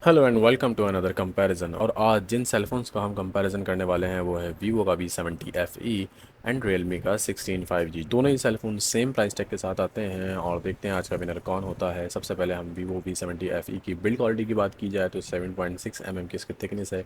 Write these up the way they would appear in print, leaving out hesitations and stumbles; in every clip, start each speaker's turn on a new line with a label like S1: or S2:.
S1: Hello and welcome to another comparison. और आज जिन cellphones का हम कंपैरिजन करने वाले हैं वो है वीवो का V70 FE एंड रियलमी का 16 5G। दोनों ही सेलफोन सेम प्राइस टैग के साथ आते हैं और देखते हैं आज का विनर कौन होता है। सबसे पहले हम वीवो V70 FE की बिल्ड क्वालिटी की बात की जाए तो 7.6 mm की इसकी थिकनेस है।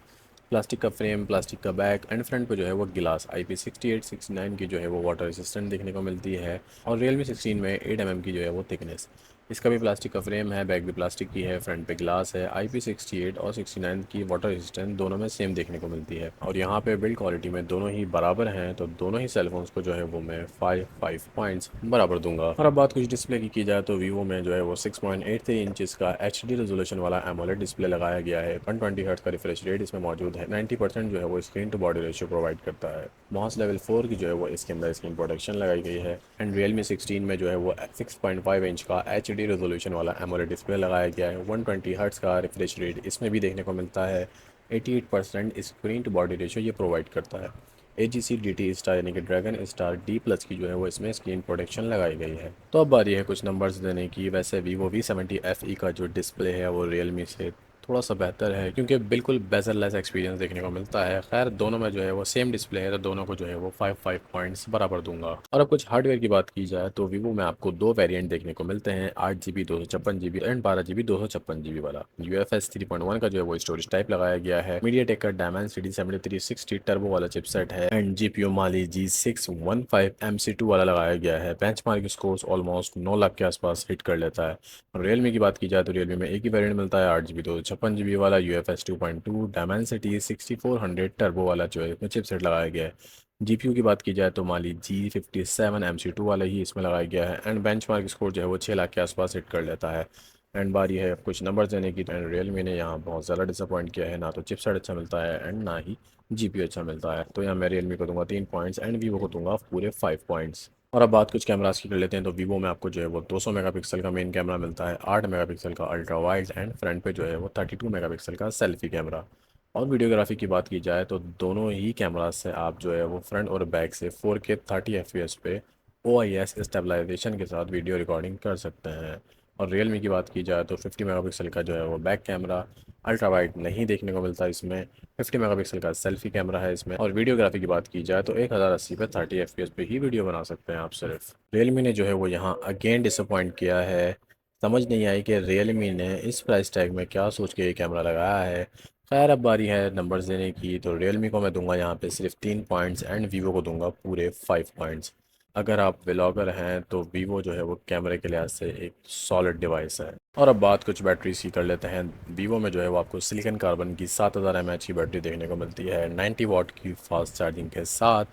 S1: प्लास्टिक का फ्रेम, प्लास्टिक का बैक एंड फ्रंट पे जो है वो गिलास IP68 69 की जो है वो वाटर रेसिस्टेंट देखने को मिलती है। और रियलमी 16 में 8 mm की जो है वो थिकनेस। इसका भी प्लास्टिक का फ्रेम है, बैक भी प्लास्टिक की है, फ्रंट पे ग्लास है। IP68 और 69 की वाटर रेजिस्टेंस दोनों में सेम देखने को मिलती है। और यहाँ पे बिल्ड क्वालिटी में दोनों ही बराबर हैं, तो दोनों ही सेलफोन्स को जो है वो मैं 5 पॉइंट्स बराबर दूंगा। और अब बात कुछ डिस्प्ले की जाए तो वीवो में जो है वो 6.83 इंचज़ का HD रेजोल्यूशन वाला एमोलेड डिस्प्ले लगाया गया है। 120 हर्ट्ज का रिफ्रेश रेट इसमें मौजूद है। 90% जो है वो screen to body ratio provide करता है। मॉस लेवल 4 की जो है वो इसके अंदर स्क्रीन प्रोटेक्शन लगाई गई है। एंड रियलमी 16 में जो है वो 6.5 इंच का HD रेजोल्यूशन वाला एमोलेड डिस्प्ले लगाया गया है। 120 हर्ट्ज का रिफ्रेश रेट इसमें भी देखने को मिलता है। 88% स्क्रीन टू बॉडी रेशियो ये प्रोवाइड करता है। AGC DT स्टार यानी कि ड्रैगन स्टार D+ की जो है वो इसमें स्क्रीन प्रोटेक्शन लगाई गई है। तो अब बारी है कुछ नंबर्स देने की। वैसे वीवो V70 FE का जो डिस्प्ले है वो रियलमी से थोड़ा सा बेहतर है, क्योंकि बिल्कुल बेजल लेस एक्सपीरियंस देखने को मिलता है। खैर दोनों में जो है वो सेम डिस्प्ले है, तो दोनों को जो है वो 5 पॉइंट्स बराबर दूंगा। और अब कुछ हार्डवेयर की बात की जाए तो वीवो में आपको दो वेरिएंट देखने को मिलते हैं, 8 GB 256 GB and 12 GB 256 GB वाला। UFS 3.1 का जो है वो स्टोरेज टाइप लगाया गया है। मीडियाटेक का Dimensity 7360 टर्बो वाला चिपसेट है and GPU Mali G615 MC2 वाला लगाया गया है। बेंचमार्क स्कोर्स ऑलमोस्ट 9 लाख के आसपास हिट कर लेता है। रियलमी की बात की जाए तो रियलमी में एक ही वेरिएंट मिलता है, 8 GB 256 GB वाला, UFS 2.2 Dimensity 6400 टर्बो वाला जो है इसमें चिपसेट लगाया गया है। जीपीयू की बात की जाए तो माली G57 MC2 वाला ही इसमें लगाया गया है एंड बेंचमार्क स्कोर जो है वो 6 लाख के आसपास हिट कर लेता है। एंड बारी है कुछ नंबर देने की, तो रियलमी ने यहाँ बहुत ज़्यादा डिसअपॉइंट किया है। ना तो चिपसेट अच्छा मिलता है एंड ना ही जीपीयू अच्छा मिलता है। तो यहाँ मैं रियलमी को दूंगा 3 पॉइंट्स एंड वीवो को दूंगा पूरे 5 पॉइंट्स। और अब बात कुछ कैमरास की कर लेते हैं, तो वीवो में आपको जो है वो 200 मेगापिक्सल का मेन कैमरा मिलता है, 8 मेगापिक्सल का अल्ट्रा वाइड एंड फ्रंट पे जो है वो 32 मेगापिक्सल का सेल्फी कैमरा। और वीडियोग्राफी की बात की जाए तो दोनों ही कैमरास से आप जो है वो फ्रंट और बैक से 4K 30 FPS पे OIS स्टेबलाइजेशन के साथ वीडियो रिकॉर्डिंग कर सकते हैं। और रियलमी की बात की जाए तो 50 मेगापिक्सल का जो है वो बैक कैमरा, अल्ट्रा वाइड नहीं देखने को मिलता इसमें। 50 मेगापिक्सल का सेल्फी कैमरा है इसमें। और वीडियोग्राफी की बात की जाए तो 1080 पे 30 FPS पे ही वीडियो बना सकते हैं आप सिर्फ। रियलमी ने जो है वो यहाँ अगेन डिसअपॉइंट किया है। समझ नहीं आई कि रियलमी ने इस प्राइस टैग में क्या सोच के ये कैमरा लगाया है। खैर अब बारी है नंबर्स देने की, तो रियलमी को मैं दूंगा यहाँ पे सिर्फ 3 पॉइंट्स एंड वीवो को दूंगा पूरे 5 पॉइंट्स। अगर आप व्लॉगर हैं तो वीवो जो है वो कैमरे के लिहाज से एक सॉलिड डिवाइस है। और अब बात कुछ बैटरीज की कर लेते हैं। वीवो में जो है वो आपको सिलिकॉन कार्बन की 7000 mAh की बैटरी देखने को मिलती है, 90 वाट की फास्ट चार्जिंग के साथ।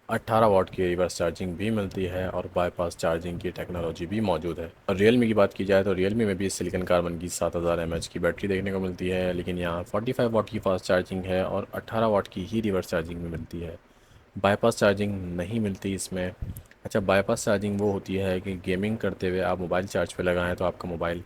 S1: 18 वाट की रिवर्स चार्जिंग भी मिलती है और बाईपास चार्जिंग की टेक्नोलॉजी भी मौजूद है। और रियलमी की बात की जाए तो रियलमी में भी सिलिकॉन कार्बन की 7000 mAh की बैटरी देखने को मिलती है, लेकिन यहाँ 45 वाट की फास्ट चार्जिंग है और 18 वाट की ही रिवर्स चार्जिंग भी मिलती है। बाईपास चार्जिंग नहीं मिलती इसमें। अच्छा, बाईपास चार्जिंग वो होती है कि गेमिंग करते हुए आप मोबाइल चार्ज पे लगाएं तो आपका मोबाइल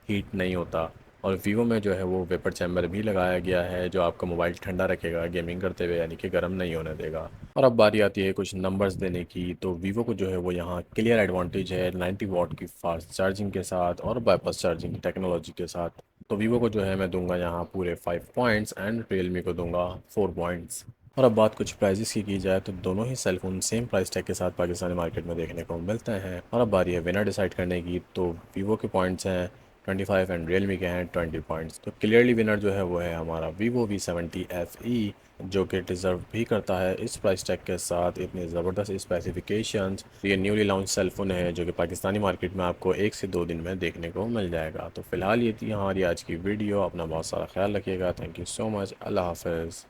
S1: हीट नहीं होता। और वीवो में जो है वो वेपर चैम्बर भी लगाया गया है जो आपका मोबाइल ठंडा रखेगा गेमिंग करते हुए, यानी कि गर्म नहीं होने देगा। और अब बारी आती है कुछ नंबर्स देने की, तो वीवो को जो है वो यहाँ क्लियर एडवांटेज है 90 वाट की फास्ट चार्जिंग के साथ और बाईपास चार्जिंग टेक्नोलॉजी के साथ। तो वीवो को जो है मैं दूंगा यहाँ पूरे 5 पॉइंट्स एंड रियलमी को दूंगा 4 पॉइंट्स। और अब बात कुछ प्राइजेस की जाए तो दोनों ही सेलफोन सेम प्राइस टैग के साथ पाकिस्तानी मार्केट में देखने को मिलते हैं। और अब बारी है विनर डिसाइड करने की, तो वीवो के पॉइंट्स हैं 25 एंड रियलमी के हैं 20 पॉइंट्स। तो क्लियरली विनर जो है वो है हमारा वीवो V70 FE, जो कि डिज़र्व भी करता है इस प्राइस टैग के साथ इतनी ज़बरदस्त स्पेसिफिकेशंस। ये न्यूली लॉन्च सेलफोन है जो कि पाकिस्तानी मार्केट में आपको 1 से 2 दिन में देखने को मिल जाएगा। तो फिलहाल ये थी हमारी आज की वीडियो। अपना बहुत सारा ख्याल रखिएगा। Thank you so much. अल्लाह हाफिज़।